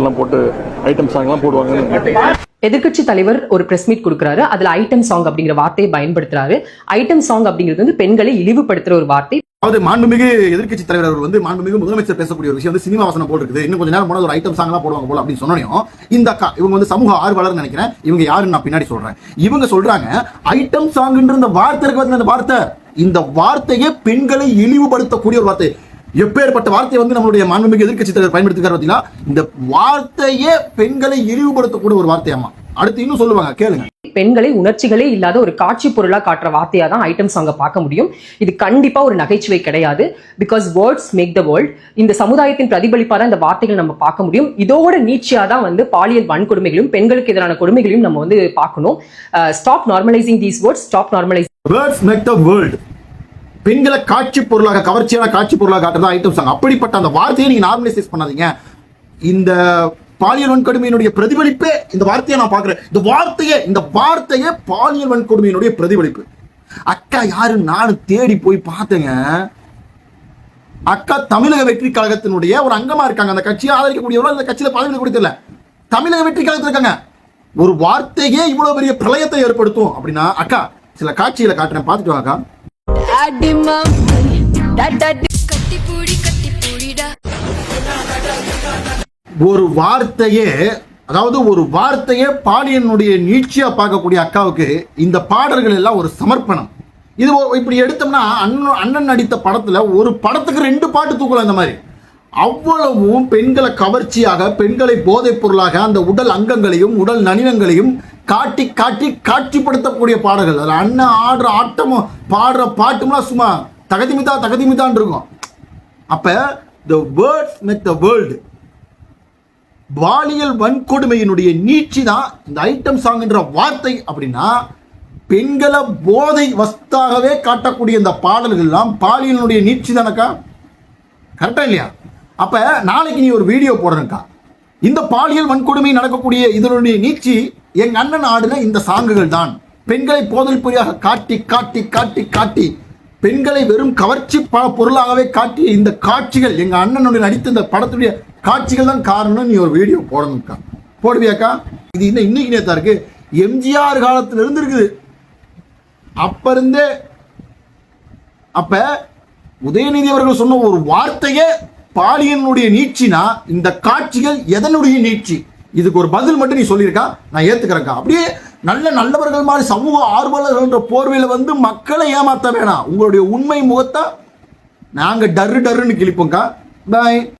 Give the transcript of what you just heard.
எல்லாம் போட்டு ஐட்டம் சாங்லாம் போடுவாங்க. எதிர்க்கட்சி தலைவர் ஒரு பிரஸ் மீட் கொடுக்குறாரு. அதுல ஐட்டம் சாங் அப்படிங்கிற வார்த்தையை பயன்படுத்துறாரு. ஐட்டம் சாங் அப்படிங்கிறது வந்து பெண்களை இழிவுபடுத்துற ஒரு வார்த்தை. அதாவது மாண்புமிகு எதிர்க்கட்சி தலைவர் அவர் வந்து மாண்புமிகு முதலமைச்சர் பேசக்கூடிய ஒரு விஷயம் வந்து சினிமா வசனம் போல் இருக்குது. இன்னும் கொஞ்ச நேரம் போன ஒரு ஐட்டம் சாங்லாம் போடுவாங்க போல அப்படின்னு சொன்னோம். இந்த அக்கா இவங்க வந்து சமூக ஆர்வலர் நினைக்கிறேன். இவங்க யாருன்னு நான் பின்னாடி சொல்றேன். இவங்க சொல்றாங்க ஐட்டம் சாங்ன்ற இந்த வார்த்தை இருக்கு, அந்த வார்த்தை, இந்த வார்த்தையை பெண்களை இழிவுபடுத்தக்கூடிய ஒரு வார்த்தை. எப்பேற்பட்ட வார்த்தையை வந்து நம்மளுடைய மாண்புமிகு எதிர்க்கட்சி தலைவர் பயன்படுத்திருக்காரு பார்த்தீங்களா? இந்த வார்த்தையே பெண்களை இழிவுபடுத்தக்கூடிய ஒரு வார்த்தையாமா. அடுத்து இன்னும் சொல்லுவாங்க, கேளுங்க. பெண்களை உணர்ச்சிகளே இல்லாத ஒரு காட்சி பொருளா காட்டுற வார்த்தையா தான் ஐட்டம் சாங்க பார்க்க முடியும். இது கண்டிப்பா ஒரு நகைச்சுவை கிடையாது. Because words make the world. இந்த சமுதாயத்தின் பிரதிபலிப்பா தான் இந்த வார்த்தைகள் நம்ம பார்க்க முடியும். இதோட நீட்சியா தான் வந்து பாலியல் வன்கொடுமைகளையும் பெண்களுக்கு எதிரான கொடுமைகளையும் நம்ம வந்து பார்க்கணும். Stop normalizing these words, stop normalizing. Words make the world. பெண்களை காட்சி பொருளாக, கவர்ச்சியான காட்சி பொருளாக காட்டுறதா ஐட்டம் சாங். அப்படிப்பட்ட அந்த வார்த்தையை நீங்க நார்மலைஸ் பண்ணாதீங்க. இந்த பாலியல் வன்கொடுமையினுடைய பிரதிபலிப்பே இந்த வார்த்தையை நான் பார்க்கிறேன். இந்த வார்த்தையே பாலியல் வன்கொடுமையினுடைய பிரதிபலிப்பு. அக்கா யாரு நானும் தேடி போய் பார்த்தேங்க. அக்கா தமிழக வெற்றி கழகத்தினுடைய ஒரு அங்கமா இருக்காங்க. அந்த கட்சியை ஆதரிக்கக்கூடியவர்கள் அந்த கட்சியில பதவி கொடுக்கல, தமிழக வெற்றி கழகத்தில் இருக்காங்க. ஒரு வார்த்தையே இவ்வளவு பெரிய பிரளயத்தை ஏற்படுத்தும் அப்படின்னா அக்கா சில காட்சிகளை காட்டுறேன், பார்த்துட்டு வாங்க. ஒரு வார்த்தையே, அதாவது ஒரு வார்த்தையே பாலியனுடைய நீட்சியா பார்க்கக்கூடிய அக்காவுக்கு இந்த பாடல்கள் எல்லாம் ஒரு சமர்ப்பணம். இது இப்படி எடுத்தோம்னா அண்ணன் நடித்த படத்துல ஒரு படத்துக்கு 2 பாட்டு தூக்கலாம். இந்த மாதிரி அவ்வளவும் பெண்களை கவர்ச்சியாக, பெண்களை போதைப் பொருளாக, அந்த உடல் அங்கங்களையும் உடல் நளினங்களையும் காட்டி காட்டி காட்சிப்படுத்தக்கூடிய பாடல்கள். அதில் அண்ணன் ஆடுற ஆட்டமும் பாடுற பாட்டும்லாம் சும்மா தகதிமிதான் இருக்கும். அப்ப the words make the world. பாலியல் வன்கொடுமையினுடைய நீட்சி தான் இந்த ஐட்டம் சாங் என்ற வார்த்தை. அப்படின்னா பெண்களை போதை வஸ்தாகவே காட்டக்கூடிய இந்த பாடல்கள் எல்லாம் பாலியலுடைய நீட்சி தானக்கா? கரெக்டா இல்லையா? அப்ப நாளைக்கு நீ ஒரு வீடியோ போடுறக்கா, இந்த பாலியல் வன்கொடுமை நடக்கக்கூடிய இதனுடைய நீட்சி எங்க அண்ணன் ஆடுன இந்த சாங்குகள் தான். பெண்களை போதல் பொறியாக காட்டி காட்டி காட்டி காட்டி பெண்களை வெறும் கவர்ச்சி பொருளாகவே காட்டிய இந்த காட்சிகள், எங்க அண்ணனுடைய நடித்த இந்த படத்துடைய காட்சிகள் தான் காரணம். நீ ஒரு வீடியோ போடணும்க்கா. போடுவியாக்கா? இது இன்னைக்கு நேத்தா இருக்கு, எம்ஜிஆர் காலத்துல இருந்து இருக்குது. அப்ப இருந்தே அப்ப உதயநிதி அவர்கள் சொன்ன ஒரு வார்த்தையே பாலியனுடைய நீட்சினா இந்த காட்சிகள் எதனுடைய நீட்சி? இதுக்கு ஒரு பதில் மட்டும் நீ சொல்லியிருக்கா, நான் ஏத்துக்கிறேன்க்கா. அப்படியே நல்லவர்கள் மாதிரி சமூக ஆர்வலர்கள் என்ற போர்வையில வந்து மக்களை ஏமாத்த வேணாம். உங்களுடைய உண்மை முகத்தை நாங்க டர்ன்னு கிழிப்போம்க்கா. பாய்.